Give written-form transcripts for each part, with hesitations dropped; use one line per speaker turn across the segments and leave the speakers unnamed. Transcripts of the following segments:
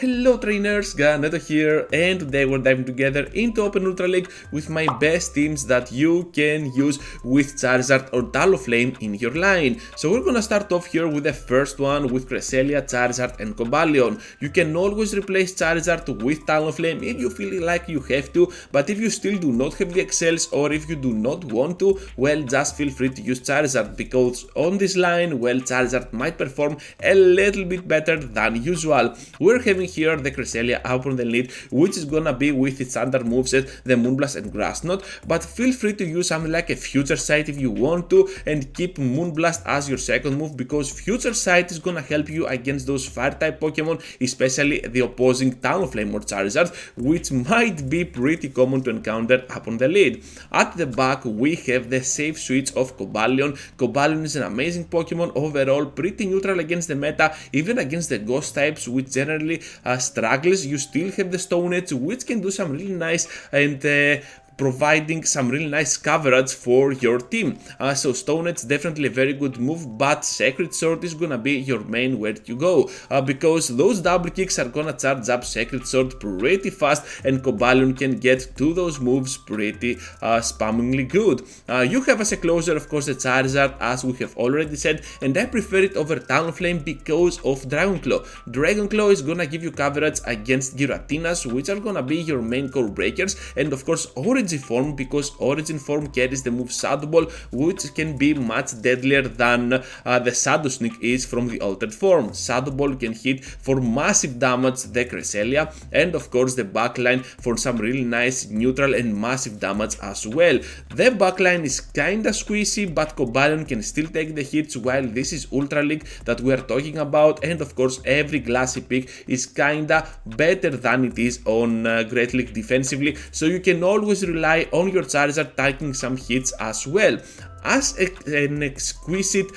Hello trainers, Ganeto here, and today we're diving together into Open Ultra League with my best teams that you can use with Charizard or Talonflame in your line. So we're gonna start off here with the first one with Cresselia, Charizard and Cobalion. You can always replace Charizard with Talonflame if you feel like you have to, but if you still do not have the excels or if you do not want to, well, just feel free to use Charizard, because on this line, well, Charizard might perform a little bit better than usual. We're having here the Cresselia up on the lead, which is gonna be with its standard moveset, the Moonblast and Grass Knot, but feel free to use something like a Future Sight if you want to, and keep Moonblast as your second move, because Future Sight is gonna help you against those fire type Pokemon, especially the opposing Talonflame or Charizard, which might be pretty common to encounter up on the lead. At the back we have the safe switch of Cobalion. Cobalion is an amazing Pokemon overall, pretty neutral against the meta, even against the ghost types, which generally struggles. You still have the Stone Edge, which can do some really nice and providing some really nice coverage for your team. So Stone Edge definitely a very good move, but Sacred Sword is gonna be your main where you go, because those double kicks are gonna charge up Sacred Sword pretty fast, and Cobalion can get to those moves pretty spammingly good. You have as a closer, of course, the Charizard, as we have already said, and I prefer it over Talonflame because of Dragonclaw. Dragonclaw is gonna give you coverage against Giratinas, which are gonna be your main core breakers, and of course Origin form, because Origin form carries the move Shadow Ball, which can be much deadlier than the Shadow Sneak is from the altered form. Shadow Ball can hit for massive damage the Cresselia, and of course the backline for some really nice neutral and massive damage as well. The backline is kinda squishy, but Cobalion can still take the hits, while this is Ultra League that we are talking about, and of course every glassy pick is kinda better than it is on Great League defensively, so you can always rely on your Charizard taking some hits as well. As an exquisite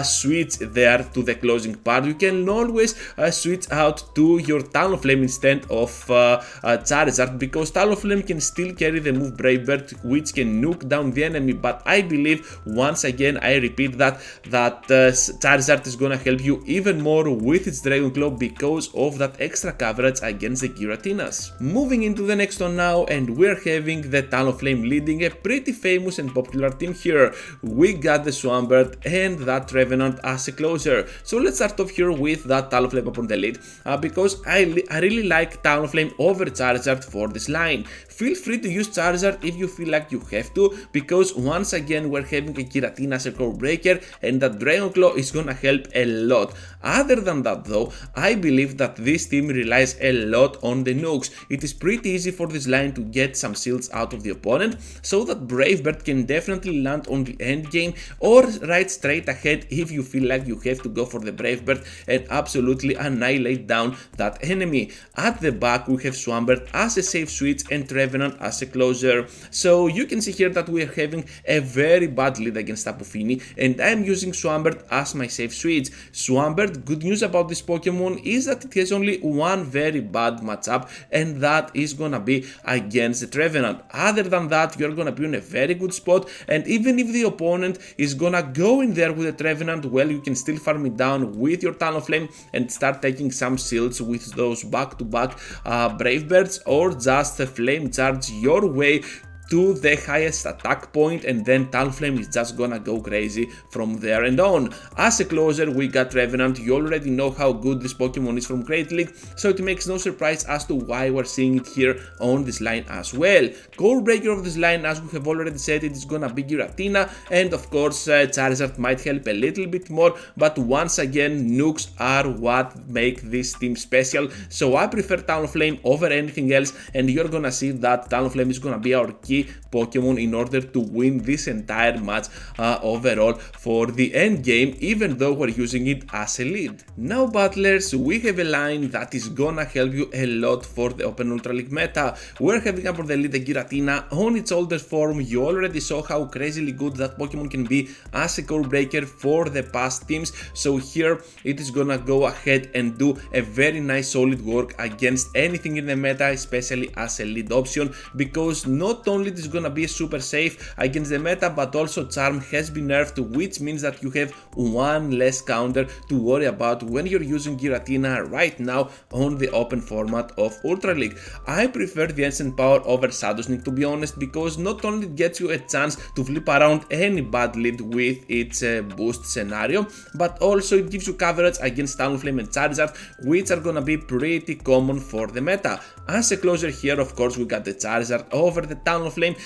switch there to the closing part, you can always switch out to your Talonflame instead of Charizard, because Talonflame can still carry the move Brave Bird, which can nuke down the enemy, but I believe, once again I repeat that Charizard is gonna help you even more with its Dragonclaw because of that extra coverage against the Giratinas. Moving into the next one now, and we're having the Talonflame leading a pretty famous and popular team here. We got the Swampert and that Revenant as a closer. So let's start off here with that Talonflame up on the lead, because I really like Talonflame over Charizard for this line. Feel free to use Charizard if you feel like you have to, because once again we're having a Giratina as a core breaker, and that Dragonclaw is gonna help a lot. Other than that though, I believe that this team relies a lot on the nukes. It is pretty easy for this line to get some shields out of the opponent, so that Brave Bird can definitely land on the end game, or right straight ahead if you feel like you have to go for the Brave Bird and absolutely annihilate down that enemy. At the back we have Swampert as a safe switch and Revenant as a closer. So you can see here that we are having a very bad lead against Tapu Fini, and I am using Swampert as my safe switch. Swampert, good news about this Pokemon is that it has only one very bad matchup, and that is gonna be against the Trevenant. Other than that, you're gonna be in a very good spot, and even if the opponent is gonna go in there with a Trevenant, well, you can still farm it down with your Talonflame and start taking some shields with those back-to-back Brave Birds, or just flame charge your way to the highest attack point, and then Talonflame is just gonna go crazy from there and on. As a closer we got Revenant. You already know how good this Pokemon is from Great League, so it makes no surprise as to why we're seeing it here on this line as well. Core breaker of this line, as we have already said, it is gonna be Giratina, and of course Charizard might help a little bit more, but once again nukes are what make this team special, so I prefer Talonflame over anything else, and you're gonna see that Talonflame is gonna be our key Pokemon in order to win this entire match overall for the end game, even though we're using it as a lead. Now battlers, we have a line that is gonna help you a lot for the Open Ultra League meta. We're having up on the lead the Giratina on its older form. You already saw how crazily good that Pokemon can be as a core breaker for the past teams, so here it is gonna go ahead and do a very nice solid work against anything in the meta, especially as a lead option, because not only only it is gonna be super safe against the meta, but also Charm has been nerfed, which means that you have one less counter to worry about when you're using Giratina right now on the open format of Ultra League. I prefer the Ancient Power over Shadow Sneak, to be honest, because not only it gets you a chance to flip around any bad lead with its boost scenario, but also it gives you coverage against Talonflame and Charizard, which are gonna be pretty common for the meta. As a closer here, of course, we got the Charizard over the Talonflame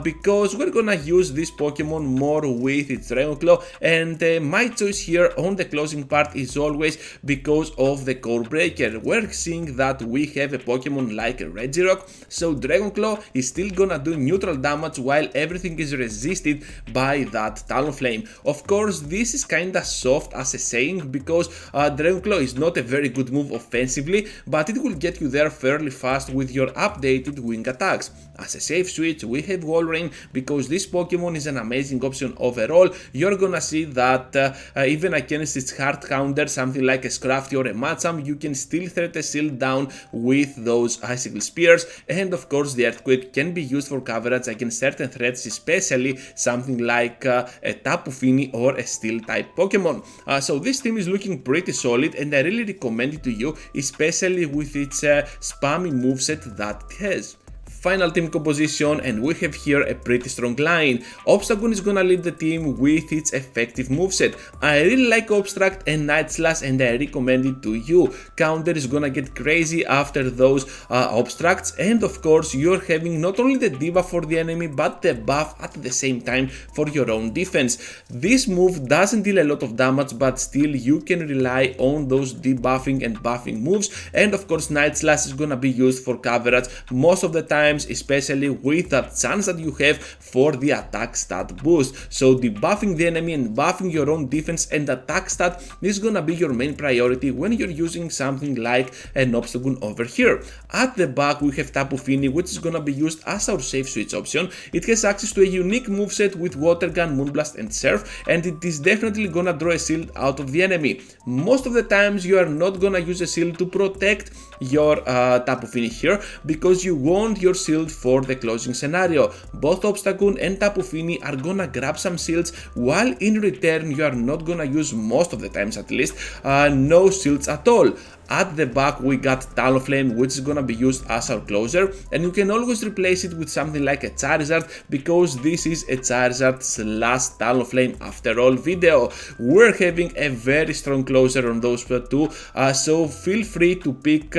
because we're gonna use this Pokemon more with its Dragon Claw, and my choice here on the closing part is always because of the Core Breaker. We're seeing that we have a Pokemon like a Regirock, so Dragon Claw is still gonna do neutral damage while everything is resisted by that Talonflame. Of course, this is kinda soft as a saying because Dragon Claw is not a very good move offensively, but it will get you there fairly fast with your updated wing attacks. As a safe switch, we have Wall Rain because this Pokemon is an amazing option overall. You're gonna see that even against its hard counter, something like a Scrafty or a Machamp, you can still threat a shield down with those Icicle Spears, and of course the Earthquake can be used for coverage against certain threats, especially something like a Tapu Fini or a Steel type Pokemon. So this team is looking pretty solid, and I really recommend it to you, especially with its spammy moveset that it has. Final team composition, and we have here a pretty strong line. Obstagoon is gonna lead the team with its effective moveset. I really like Obstruct and Night Slash, and I recommend it to you. Counter is gonna get crazy after those Obstructs, and of course you're having not only the debuff for the enemy but the buff at the same time for your own defense. This move doesn't deal a lot of damage, but still you can rely on those debuffing and buffing moves, and of course Night Slash is gonna be used for coverage most of the time, especially with that chance that you have for the attack stat boost. So debuffing the enemy and buffing your own defense and attack stat is gonna be your main priority when you're using something like an Obstagoon over here. At the back we have Tapu Fini, which is gonna be used as our safe switch option. It has access to a unique moveset with Water Gun, Moonblast and Surf, and it is definitely gonna draw a shield out of the enemy. Most of the times you are not gonna use a shield to protect your Tapu Fini here because you want your shield for the closing scenario. Both Obstagoon and Tapu Fini are gonna grab some shields, while in return you are not gonna use, most of the times at least, no shields at all. At the back we got Talonflame, which is gonna be used as our closer, and you can always replace it with something like a Charizard because this is a Charizard slash Talonflame after all video. We're having a very strong closer on those two, so feel free to pick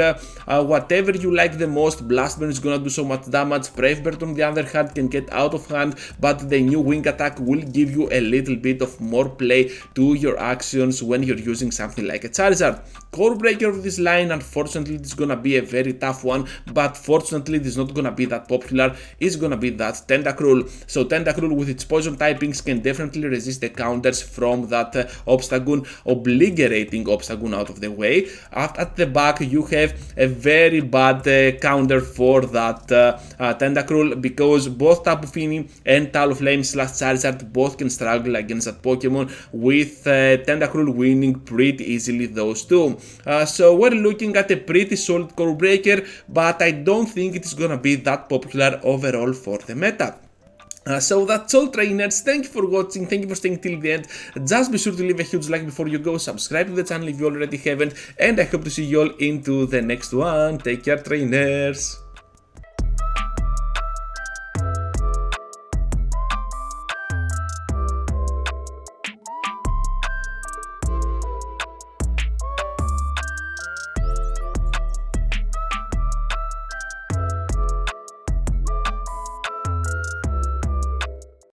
whatever you like the most. Blast Burn is gonna do so much damage, Brave Bird on the other hand can get out of hand, but the new wing attack will give you a little bit of more play to your actions when you're using something like a Charizard. Core Breaker of this line, unfortunately it's gonna be a very tough one, but fortunately it is not gonna be that popular. It's gonna be that Tentacruel. So Tentacruel with its poison typings can definitely resist the counters from that Obstagoon, obliterating Obstagoon out of the way. At the back you have a very bad counter for that Tentacruel because both Tapu Fini and Talonflame slash Charizard both can struggle against that Pokemon, with Tentacruel winning pretty easily those two. So we're looking at a pretty solid Core Breaker, but I don't think it is gonna be that popular overall for the meta. So that's all, trainers. Thank you for watching, thank you for staying till the end. Just be sure to leave a huge like before you go, subscribe to the channel if you already haven't, and I hope to see you all into the next one. Take care, trainers.